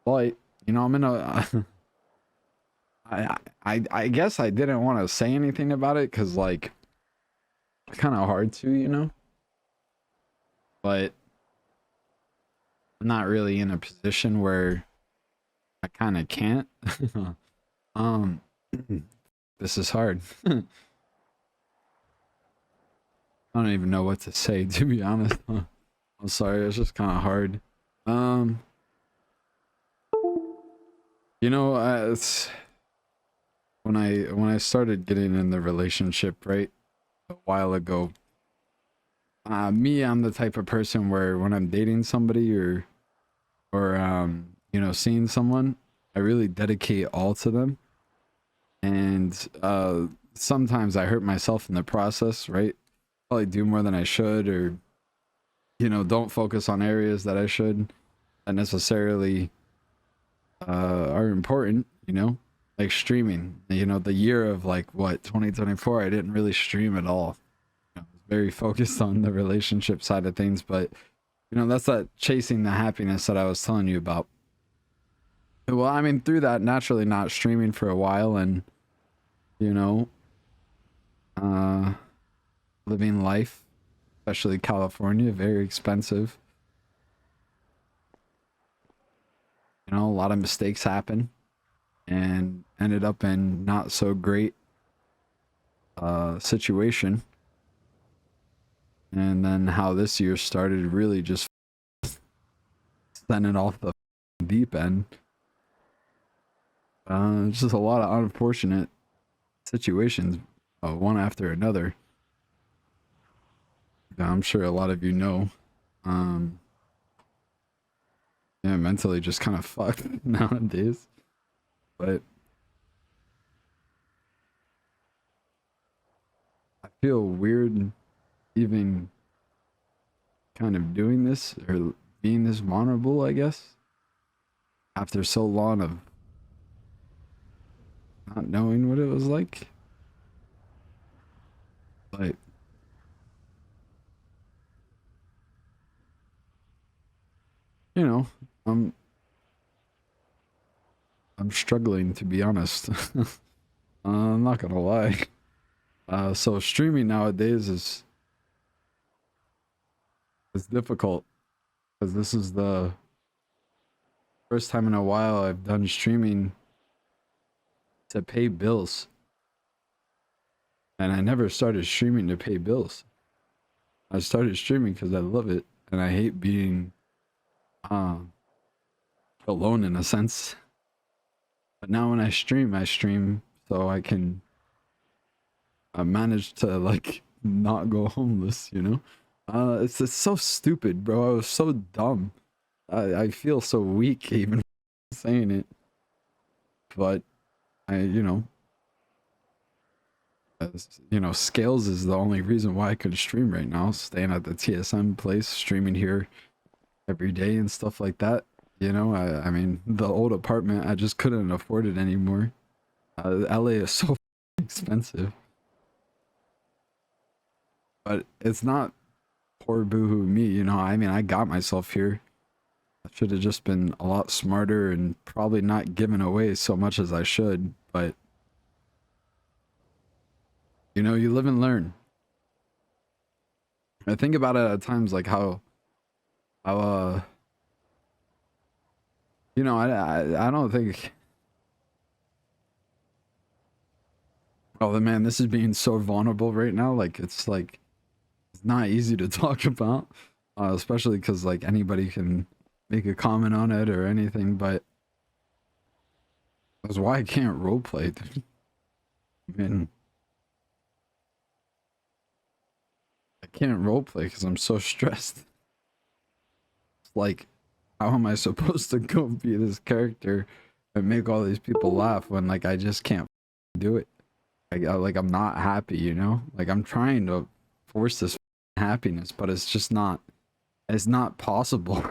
But you know, I'm in a I guess I didn't want to say anything about it because like it's kind of hard to, you know, but I'm not really in a position where I kind of can't. um, this is hard. I don't even know what to say, to be honest. I'm sorry, it's just kind of hard. Um, you know, it's when I started getting in the relationship, right, a while ago. Me, I'm the type of person where when I'm dating somebody or you know, seeing someone, I really dedicate all to them. And sometimes I hurt myself in the process, right? Probably do more than I should, or you know, don't focus on areas that I should that necessarily are important, you know, like streaming. You know, the year of like what 2024, I didn't really stream at all. I was very focused on the relationship side of things, but you know, that's that chasing the happiness that I was telling you about. Well, I mean, through that, naturally not streaming for a while and, you know, uh, living life, especially California, very expensive. You know, a lot of mistakes happen and ended up in not so great situation. And then how this year started really just sending off the deep end. Just a lot of unfortunate situations, one after another. I'm sure a lot of you know. Um, yeah, mentally just kind of fucked nowadays. But I feel weird even kind of doing this or being this vulnerable, I guess, after so long of not knowing what it was like. But you know, I'm I'm struggling to be honest. I'm not gonna lie. So streaming nowadays is difficult because this is the first time in a while I've done streaming to pay bills, and I never started streaming to pay bills. I started streaming because I love it, and I hate being um alone in a sense. But now when I stream so I can manage to like not go homeless, you know? It's so stupid, bro. I was so dumb. I feel so weak even saying it. But you know, you know, scales is the only reason why I could stream right now. Staying at the TSM place, streaming here every day and stuff like that. You know, I mean, the old apartment, I just couldn't afford it anymore. LA is so expensive. But it's not poor boohoo me, you know. I mean, I got myself here. I should have just been a lot smarter and probably not given away so much as I should, but you know, you live and learn. I think about it at times like how you know, I don't think, oh man, this is being so vulnerable right now. Like it's not easy to talk about, especially because like anybody can make a comment on it or anything. But that's why I can't roleplay. I mean, I can't roleplay because I'm so stressed. It's like, how am I supposed to go be this character and make all these people laugh when like I just can't do it? Like I'm not happy, you know? Like I'm trying to force this happiness, but it's just not. It's not possible.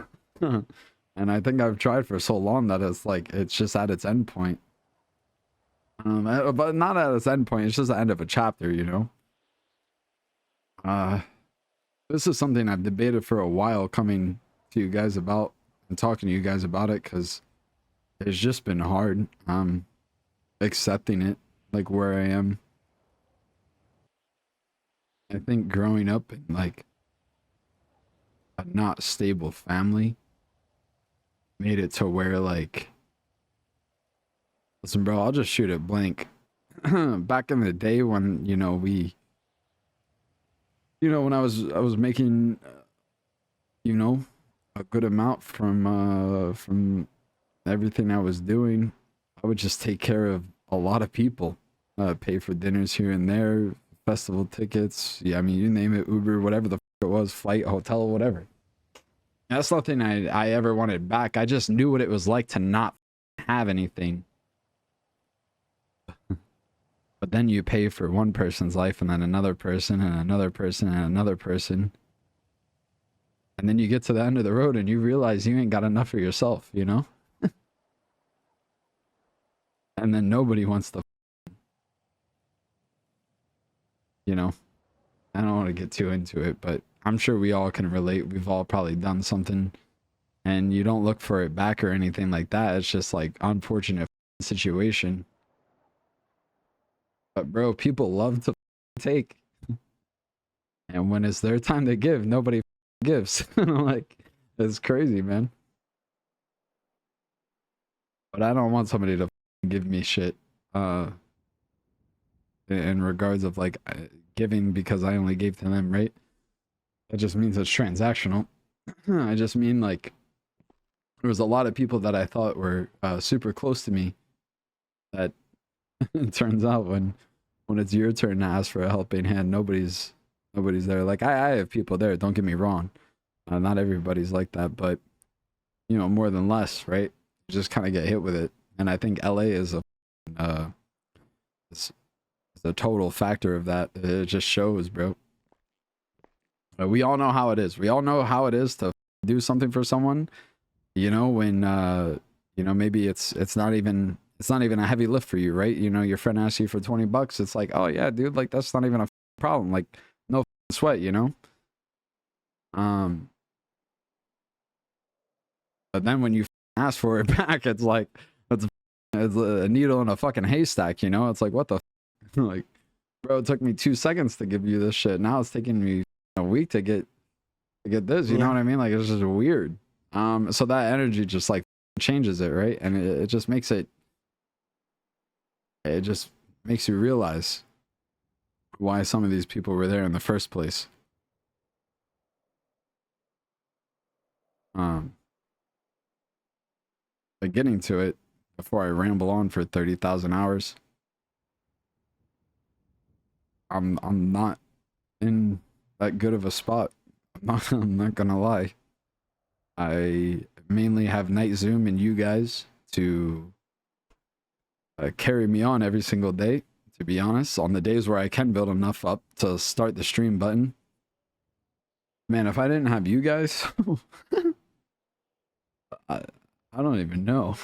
And I think I've tried for so long that it's like it's just at its end point. But not at its end point. It's just the end of a chapter, you know. Uh, this is something I've debated for a while, coming to you guys about and talking to you guys about it, because it's just been hard accepting it, like where I am. I think growing up in like a not stable family made it to where like, listen bro, I'll just shoot it blank. Back in the day when, you know, when I was making you know, a good amount from everything I was doing, I would just take care of a lot of people, pay for dinners here and there, festival tickets, yeah, I mean, you name it, Uber, whatever the fuck it was, flight, hotel, whatever. That's nothing I ever wanted back. I just knew what it was like to not have anything. But then you pay for one person's life and then another person and another person and another person. And then you get to the end of the road and you realize you ain't got enough for yourself, you know? And then nobody wants to, you know? I don't want to get too into it, but I'm sure we all can relate. We've all probably done something and you don't look for it back or anything like that. It's just like unfortunate situation. But bro, people love to take. And when it's their time to give, nobody gives. Like, it's crazy, man. But I don't want somebody to give me shit in regards of like giving because I only gave to them, right? That just means it's transactional. I just mean like there was a lot of people that I thought were super close to me that it turns out when it's your turn to ask for a helping hand, nobody's there. Like I have people there, don't get me wrong, not everybody's like that, but you know, more than less, right? You just kind of get hit with it. And I think LA is is a total factor of that. It just shows, bro. We all know how it is. We all know how it is to do something for someone, you know, when you know, maybe it's not even a heavy lift for you, right? You know, your friend asks you for $20. It's like, oh yeah, dude, like that's not even a problem. Like, no sweat, you know? But then when you ask for it back, it's like, it's a needle in a fucking haystack, you know? It's like, what the like, bro, it took me 2 seconds to give you this shit. Now it's taking me a week to get this, you know what I mean? Like, it's just weird. So that energy just like changes it, right? And it just makes it just makes you realize why some of these people were there in the first place. But getting to it before I ramble on for 30,000 hours, I'm not in that good of a spot. I'm not gonna lie. I mainly have Night Zoom and you guys to carry me on every single day, to be honest. On the days where I can build enough up to start the stream button, man, if I didn't have you guys, I don't even know.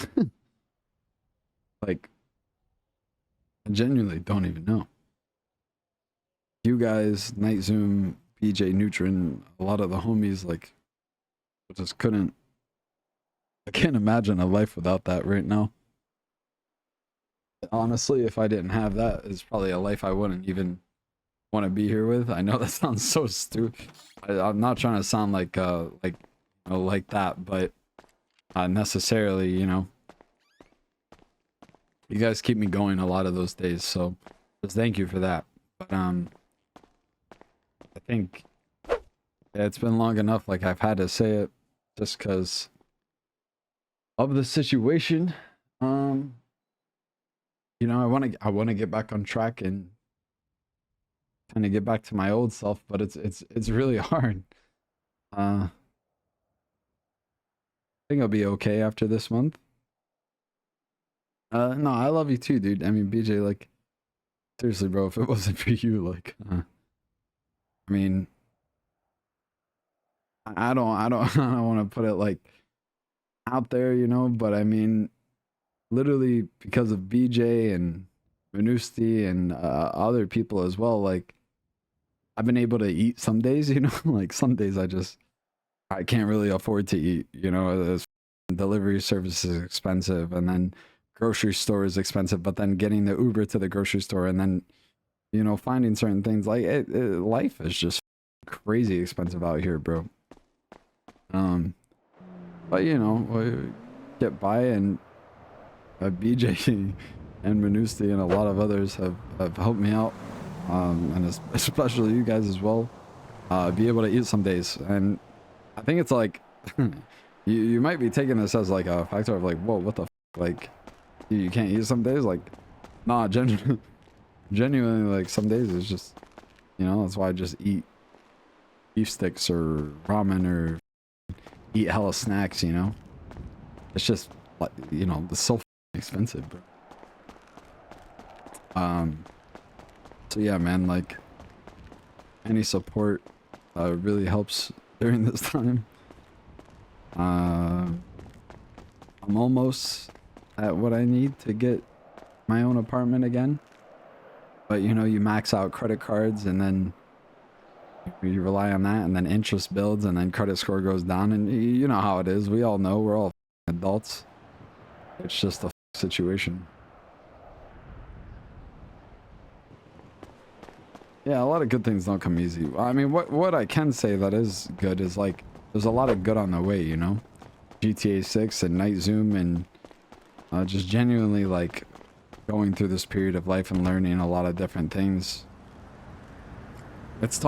Like, I genuinely don't even know. You guys, Night Zoom, BJ Neutron, a lot of the homies, like, I just couldn't. I can't imagine a life without that right now. Honestly, if I didn't have that, it's probably a life I wouldn't even want to be here with. I know that sounds so stupid. I'm not trying to sound like like that, but necessarily, you know. You guys keep me going a lot of those days, so just thank you for that. But I think it's been long enough. Like I've had to say it, just because of the situation. You know, I want to get back on track and kind of get back to my old self, but it's really hard. I think I'll be okay after this month. No, I love you too, dude. I mean, BJ, like, seriously, bro, if it wasn't for you, like, I mean, I don't I don't want to put it like out there, you know, but I mean, literally because of BJ and Venusti and other people as well, like, I've been able to eat some days, you know, like some days I can't really afford to eat, you know, as delivery service is expensive, and then grocery store is expensive, but then getting the Uber to the grocery store, and then, you know, finding certain things, like life is just crazy expensive out here, bro. But you know, we get by, and BJ and Manusti and a lot of others have helped me out, and especially you guys as well, be able to eat some days. And I think it's like, you might be taking this as like a factor of like, whoa, what the f, like, you can't eat some days? Like, nah, genuinely, like, some days it's just, you know, that's why I just eat beef sticks or ramen or eat hella snacks, you know? It's just, like, you know, it's so expensive, bro. So yeah, man, like, any support really helps during this time. I'm almost at what I need to get my own apartment again, but you know, you max out credit cards, and then you rely on that, and then interest builds, and then credit score goes down, and you know how it is. We all know, we're all adults. It's just a situation. Yeah, a lot of good things don't come easy. I mean, what I can say that is good is, like, there's a lot of good on the way, you know? GTA 6 and Night Zoom, and just genuinely, like, going through this period of life and learning a lot of different things. It's tough.